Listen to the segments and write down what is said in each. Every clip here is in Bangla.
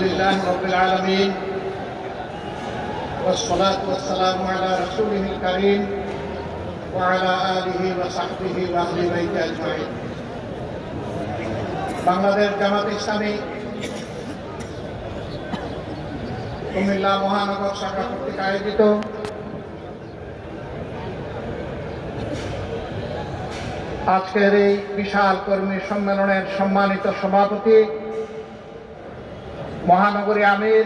لله رب العالمين والصلاة والسلام على رسوله الكريم وعلى آله وصحبه وأهل بيته أجمعين। বাংলাদেশ জামাত ইসলামী কুমিল্লা মহানগর শাখা কর্তৃক আয়োজিত আজকের এই বিশাল কর্মী সম্মেলনের সম্মানিত সভাপতি মহানগরী আমির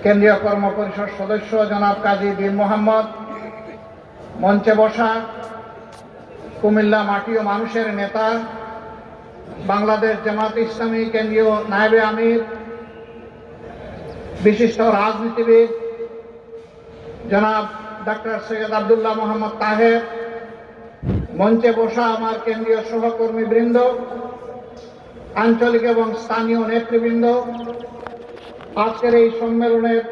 কেন্দ্রীয় কর্ম পরিষদ সদস্য জনাব কাজী বীর মোহাম্মদ, মঞ্চে বসা কুমিল্লা মাটি ও মানুষের নেতা বাংলাদেশ জামাত ইসলামী কেন্দ্রীয় নায়েবে আমির, বিশিষ্ট রাজনীতিবিদ জনাব ডক্টর সৈয়দ আব্দুল্লাহ মোহাম্মদ তাহের, মঞ্চে বসা আমার কেন্দ্রীয় সহকর্মীবৃন্দ, আঞ্চলিক এবং স্থানীয় নেতৃবৃন্দ, আজকের এই সম্মেলনের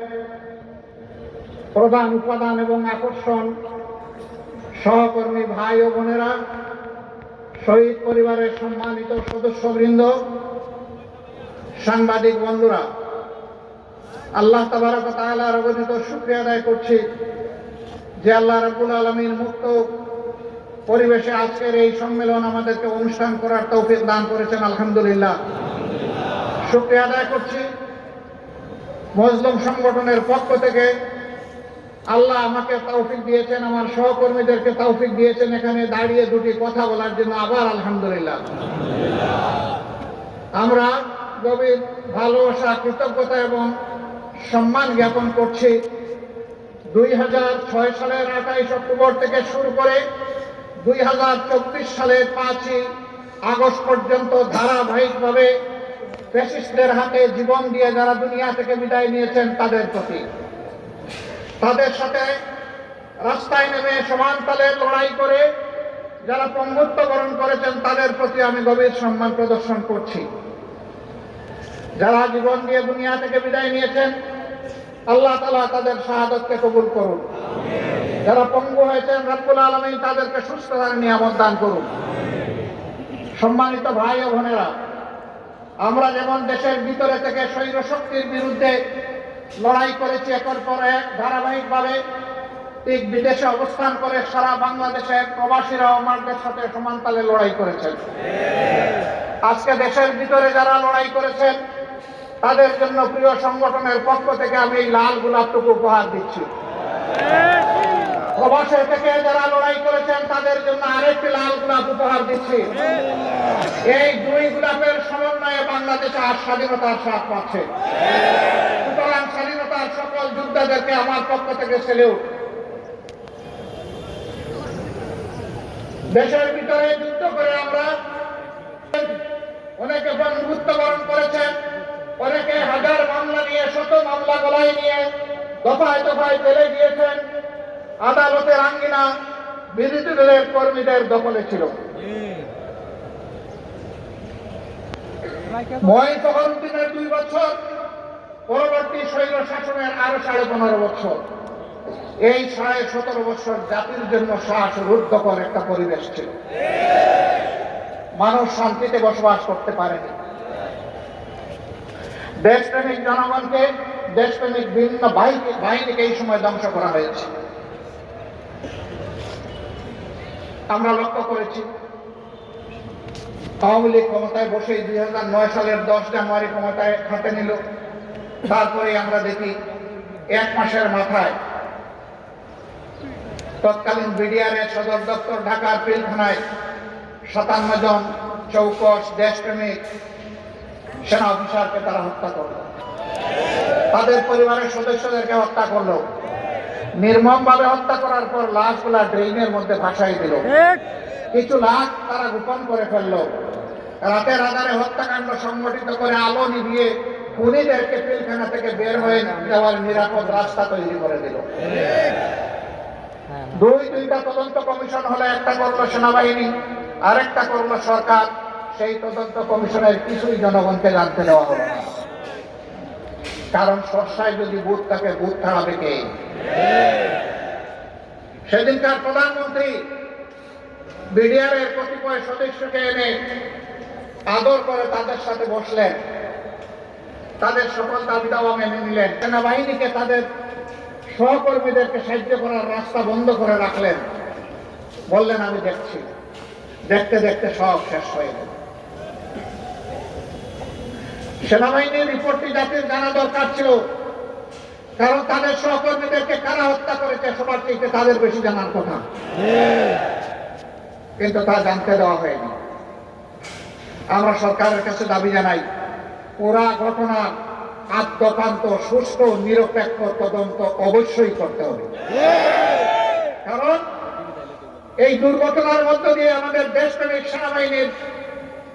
প্রধান উপাদান এবং আকর্ষণ সহকর্মী ভাই ও বোনেরা, শহীদ পরিবারের সম্মানিত সদস্যবৃন্দ, সাংবাদিক বন্ধুরা, আল্লাহ তাবারক ওয়া তাআলার অগণিত শুকরিয়া আদায় করছি যে আল্লাহ রাব্বুল আলামিন মুক্ত পরিবেশে আজকের এই সম্মেলন আমাদেরকে অনুষ্ঠান করার তৌফিক দান করেছেন। আলহামদুলিল্লাহ, শুকরিয়া আদায় করছি মজলুম সংগঠনের পক্ষ থেকে। আল্লাহ আমাকে তৌফিক দিয়েছেন, আমার সহকর্মীদেরকে তৌফিক দিয়েছেন এখানে দাঁড়িয়ে দুটি কথা বলার জন্য। আবার আলহামদুলিল্লাহ। আমরা গভীর ভালোবাসা, কৃতজ্ঞতা এবং সম্মান জ্ঞাপন করছি 2006 সালের 28 অক্টোবর থেকে শুরু করে 2024 সালের 5 আগস্ট পর্যন্ত ধারাবাহিকভাবে ফ্যাসিস্টদের হাতে জীবন দিয়ে যারা দুনিয়া থেকে বিদায় নিয়েছেন তাদের প্রতি, তাদের সাথে রাস্তায় নেমে সমানতালে লড়াই করে যারা পঙ্গুত্ব বরণ করেছেন তাদের প্রতি আমি গভীর সম্মান প্রদর্শন করছি। যারা জীবন দিয়ে দুনিয়া থেকে বিদায় নিয়েছেন আল্লাহ তাআলা তাদের শাহাদাতকে কবুল করুন। যারা পঙ্গু হয়েছেন রব্বুল আলামিন তাদেরকে সুস্থতার নিয়ামত দান করুন। সম্মানিত ভাই ও বোনেরা, আমরা যেমন দেশের ভিতরে থেকে স্বৈর শক্তির বিরুদ্ধে লড়াই করেছি একের পর এক ধারাবাহিকভাবে, ঠিক বিদেশে অবস্থান করে সারা বাংলাদেশের প্রবাসীরাও আমাদের সাথে সমানতালে লড়াই করেছেন। আজকে দেশের ভিতরে যারা লড়াই করেছেন তাদের জন্য প্রিয় সংগঠনের পক্ষ থেকে আমি এই লাল গোলাপটুকু উপহার দিচ্ছি। প্রবাসে থেকে যারা লড়াই করেছেন তাদের জন্য আরেকটি লাল গোলাপ উপহার দিচ্ছি। এই দুই গোলাপের সমন্বয়ে বাংলাদেশে আজ স্বাধীনতার স্বাদ পাচ্ছে। সুতরাং স্বাধীনতার সকল যোদ্ধাদেরকে আমার পক্ষ থেকে সেলিউট। দেশের ভিতরে যুদ্ধ করে আমরা অনেকে মৃত্যুবরণ করেছেন, অনেকে হাজার মামলা নিয়ে, শত মামলা গলায় নিয়ে দফায় দফায় ফেলে দিয়েছেন। আদালতের আঙ্গিনা বিরোধী দলের কর্মীদের দখলে ছিল। মহিউদ্দিনের 2 বছর, পরবর্তী স্বৈর শাসনের আরো 15.5 বছর, এই 17.5 বছর জাতির জন্য শ্বাসরুদ্ধকর একটা পরিবেশ ছিল। মানুষ শান্তিতে বসবাস করতে পারেনি। দেশপ্রেমিক জনগণকে, দেশপ্রেমিক বিভিন্ন বাহিনীকে এই সময় ধ্বংস করা হয়েছে। আমরা লক্ষ্য করেছি আওয়ামী লীগ ক্ষমতায় বসে 2009 সালের 10 জানুয়ারি ক্ষমতায় হাতে নিল। তারপরে আমরা দেখি 1 মাসের মাথায় তৎকালীন বিডিআরের সদর দপ্তর ঢাকার পিলখানায় 57 জন চৌকস দেশপ্রেমিক সেনা অফিসারকে তারা হত্যা করল, তাদের পরিবারের সদস্যদেরকে হত্যা করলো। নির্মমভাবে হত্যা করার পর লাশগুলা ড্রেইনের মধ্যে ভাসাই দিল। কিছু লাশ তারা গোপন করে ফেললো। রাতের আধারে হত্যাকাণ্ড সংগঠিত করে আলো নিভিয়ে খুনিদেরকে পিলখানা থেকে বের হয়ে যাওয়ার নিরাপদ রাস্তা তৈরি করে দিল। 2টা তদন্ত কমিশন হলো, একটা করলো সেনাবাহিনী, আরেকটা করলো সরকার। সেই তদন্ত কমিশনের কিছুই জনগণকে জানতে দেওয়া হলো না। কারণ সরসায় যদি বুথ থাকে, বুথ ছাড়াবে কে? সেদিনকার প্রধানমন্ত্রী বিডিআরের কতিপয় সদস্যকে এনে আদর করে তাদের সাথে বসলেন। তাদের সকল দাবি দাওয়া মেনে নিলেন। সেনাবাহিনীকে তাদের সহকর্মীদেরকে সাহায্য করার রাস্তা বন্ধ করে রাখলেন, বললেন আমি দেখছি। দেখতে দেখতে সব শেষ হয়ে গেল। সেনাবাহিনীর রিপোর্টটি জাতির জানা দরকার ছিল, কারণ তাদের সহকর্মীদেরকে কারা হত্যা করেছে সবার চাইতে তাদের বেশি জানার কথা, কিন্তু তা জানতে দেওয়া হয়নি। আমরা সরকারের কাছে দাবি জানাই, পুরা ঘটনার আদ্যপান্ত সুষ্ঠু নিরপেক্ষ তদন্ত অবশ্যই করতে হবে। কারণ এই দুর্ঘটনার মধ্য দিয়ে আমাদের দেশপ্রেমিক সেনাবাহিনীর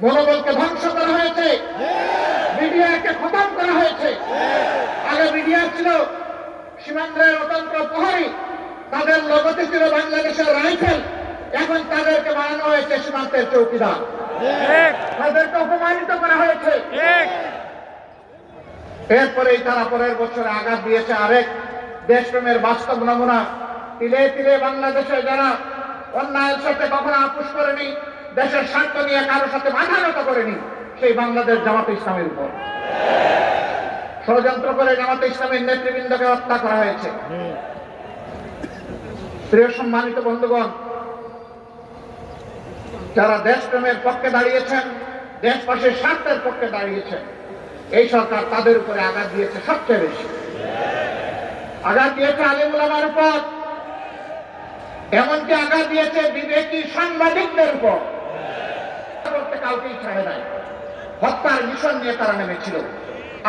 মনোবলকে ধ্বংস করা হয়েছে, মিডিয়াকে খতম করা হয়েছে। আগে মিডিয়া ছিল সীমান্তের অতন্ত্র প্রহরী, তাদের লগতে ছিল বাংলাদেশের রাইফেল, এখন তাদেরকে বানানো হয়েছে সীমান্তের চৌকিদার, তাদেরকে অপমানিত করা হয়েছে। এরপরেই তারা পরের বছরে আঘাত দিয়েছে আরেক দেশপ্রেমের বাস্তব নমুনা। তিলে তিলে বাংলাদেশে যারা অন্যায়ের সাথে কখনো আপোষ করেনি, দেশের স্বার্থ নিয়ে কারোর সাথে মাথা নত করেনি, সেই বাংলাদেশ জামাতে ইসলামের উপর ষড়যন্ত্র করে জামাতে ইসলামের নেতৃবৃন্দকে হত্যা করা হয়েছে। প্রিয় সম্মানিত বন্ধুগণ, যারা দেশপ্রেমের পক্ষে দাঁড়িয়েছেন, দেশবাসীর স্বার্থের পক্ষে দাঁড়িয়েছেন, এই সরকার তাদের উপরে আঘাত দিয়েছে সবচেয়ে বেশি। আঘাত দিয়েছে আলেম ওলামার উপর, এমনকি আঘাত দিয়েছে বিবেকী সাংবাদিকদের উপর। কাউকেই ছাড়ে নাই, হত্যার মিশন নিয়ে তারা নেমেছিল,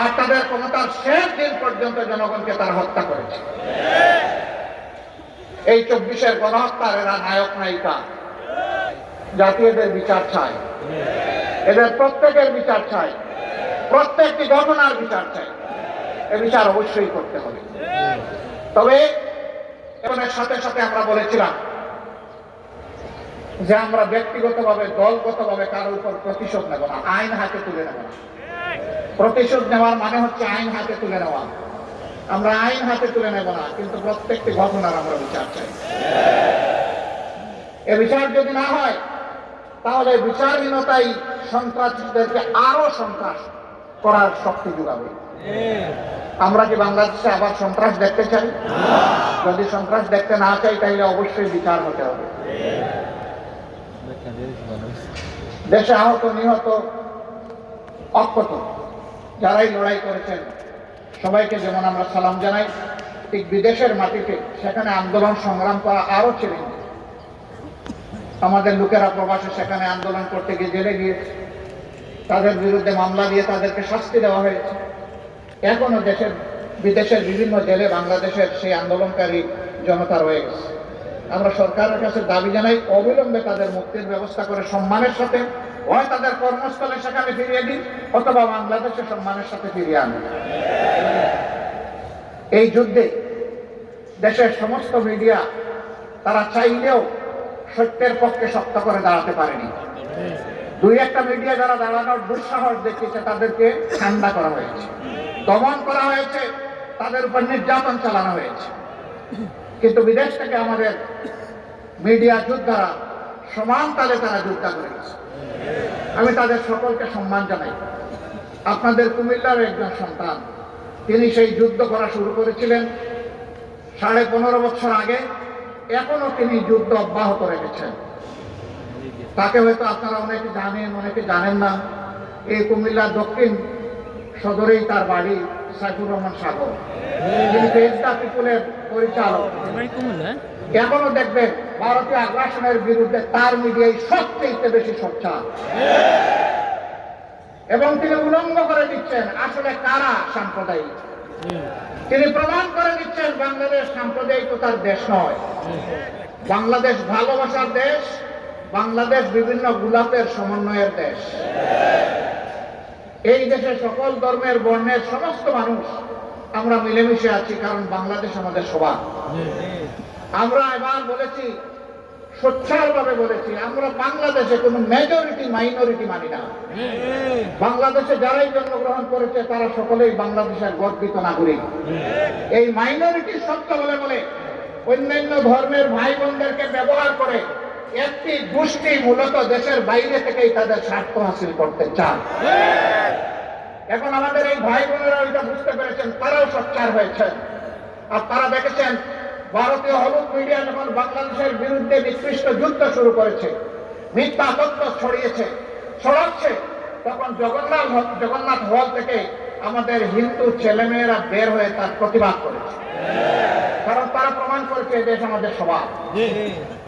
আর তাদের ক্ষমতার শেষ দিন পর্যন্ত জনগণকে তারা হত্যা করেছে। এই 24-এর গণহত্যার এরা নায়ক নায়িকা। জাতীয়দের বিচার চাই, এদের প্রত্যেকের বিচার চাই, প্রত্যেকটি ঘটনার বিচার চাই। এ বিচার অবশ্যই করতে হবে। তবে এর সাথে সাথে আমরা বলেছিলাম যে আমরা ব্যক্তিগতভাবে দলগতভাবে কারোর উপর প্রতিশোধ নেব না, আইন হাতে তুলে নেব না। প্রতিশোধ নেওয়ার মানে হচ্ছে আইন হাতে তুলে নেওয়া। আমরা আইন হাতে তুলে নেব না, কিন্তু প্রত্যেকটি ঘটনার আমরা বিচার চাই। এ বিচার যদি না হয়, তাহলে বিচারহীনতাই সন্ত্রাসীদেরকে আরো সন্ত্রাস করার শক্তি যোগাবে। আমরা কি বাংলাদেশে আবার সন্ত্রাস দেখতে চাই? যদি সন্ত্রাস দেখতে না চাই, তাহলে অবশ্যই বিচার হতে হবে। দেশে আহত নিহত অক্ষত যারাই লড়াই করেছেন, সবাইকে যেমন আমরা সালাম জানাই, ঠিক বিদেশের মাটিতে সেখানে আন্দোলন সংগ্রাম করা আরো ছিলেন। আমাদের লোকেরা প্রবাসে সেখানে আন্দোলন করতে গিয়ে জেলে গিয়েছে, তাদের বিরুদ্ধে মামলা দিয়ে তাদেরকে শাস্তি দেওয়া হয়েছে। এখনো বিদেশের বিভিন্ন জেলে বাংলাদেশের সেই আন্দোলনকারী জনতা রয়ে গেছে। আমরা সরকারের কাছে দাবি জানাই, অবিলম্বে তাদের মুক্তির ব্যবস্থা করে সম্মানের সাথে হয় তাদের কর্মস্থলে সেখানে ফিরিয়ে দিন, অথবা বাংলাদেশে সম্মানের সাথে ফিরিয়ে আনুন। এই যুদ্ধে দেশের সমস্ত মিডিয়া তারা চাইলেও সত্যের পক্ষে শক্ত করে দাঁড়াতে পারেনি। দুই একটা মিডিয়া যারা দাঁড়ানোর দুঃসাহস দেখিয়েছে, তাদেরকে ঠান্ডা করা হয়েছে, দমন করা হয়েছে, তাদের উপর নির্যাতন চালানো হয়েছে। কিন্তু বিদেশ থেকে আমাদের মিডিয়া যোদ্ধারা সমান তালে তারা যুদ্ধ করে গেছে। আমি তাদের সকলকে সম্মান জানাই। আপনাদের কুমিল্লার একজন সন্তান, তিনি সেই যুদ্ধ করা শুরু করেছিলেন 15.5 বছর আগে, এখনো তিনি যুদ্ধ অব্যাহত রেখেছেন। তাকে হয়তো আপনারা অনেকে জানেন, অনেকে জানেন না। এই কুমিল্লার দক্ষিণ সদরেই তার বাড়ি। সাইফুর রহমান সাগর, যিনি ফেজ দ্য পিপুলের পরিচালক। এখনো দেখবেন ভারতীয় আগ্রাসনের বিরুদ্ধে তার মিডিয়ায় সবচেয়ে বেশি সোচ্চার, এবং তিনি উলঙ্গ করে দিচ্ছেন আসলে কারা সাম্প্রদায়িক। তিনি প্রমাণ করে দিচ্ছেন বাংলাদেশ সাম্প্রদায়িকতার দেশ নয়, বাংলাদেশ ভালোবাসার দেশ, বাংলাদেশ বিভিন্ন গোলাপের সমন্বয়ের দেশ। এই দেশে সকল ধর্মের বর্ণের সমস্ত মানুষ আমরা মিলেমিশে আছি, কারণ বাংলাদেশ আমাদের সবার। আমরা এবার বলেছি, সোচ্চারভাবে বলেছি, আমরা বাংলাদেশে কোনো মেজরিটি মাইনরিটি মানি না। বাংলাদেশে যারাই জন্মগ্রহণ করেছে তারা সকলেই বাংলাদেশের গর্বিত নাগরিক। এই মাইনরিটি শব্দ বলে বলে অন্যান্য ধর্মের ভাই বোনদেরকে ব্যবহার করে একটি গোষ্ঠী মূলত দেশের বাইরে থেকেই তাদের স্বার্থ হাসিল করতে চায়। এখন আমাদের এই ভাই বোনেরা ওইটা বুঝতে পেরেছেন, তারাও সোচ্চার হয়েছেন। আর তারা দেখেছেন ভারতীয় হলুদ মিডিয়া যখন বাংলাদেশের বিরুদ্ধে নিকৃষ্ট যুদ্ধ শুরু করেছে, মিথ্যা তথ্য ছড়াচ্ছে, তখন জগন্নাথ হল থেকে আমাদের হিন্দু ছেলেমেয়েরা বের হয়ে তার প্রতিবাদ করেছে। কারণ তারা প্রমাণ করেছে এই দেশ আমাদের স্বভাব।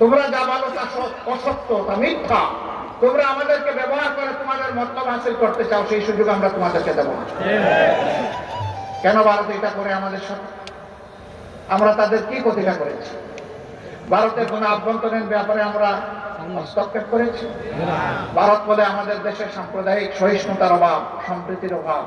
তোমরা যা বলো তা অসত্য, তা মিথ্যা। তোমরা আমাদেরকে ব্যবহার করে তোমাদের মতলব হাসিল করতে চাও, সেই সুযোগ আমরা তোমাদেরকে দেব না। কেন ভারত এটা করে আমাদের সাথে? আমরা তাদের কি ক্ষতিটা করেছি? ভারতের কোন আভ্যন্তরীণ ব্যাপারে আমরা হস্তক্ষেপ করেছি? ভারত বলে আমাদের দেশের সাম্প্রদায়িক সহিষ্ণুতার অভাব, সম্প্রীতির অভাব,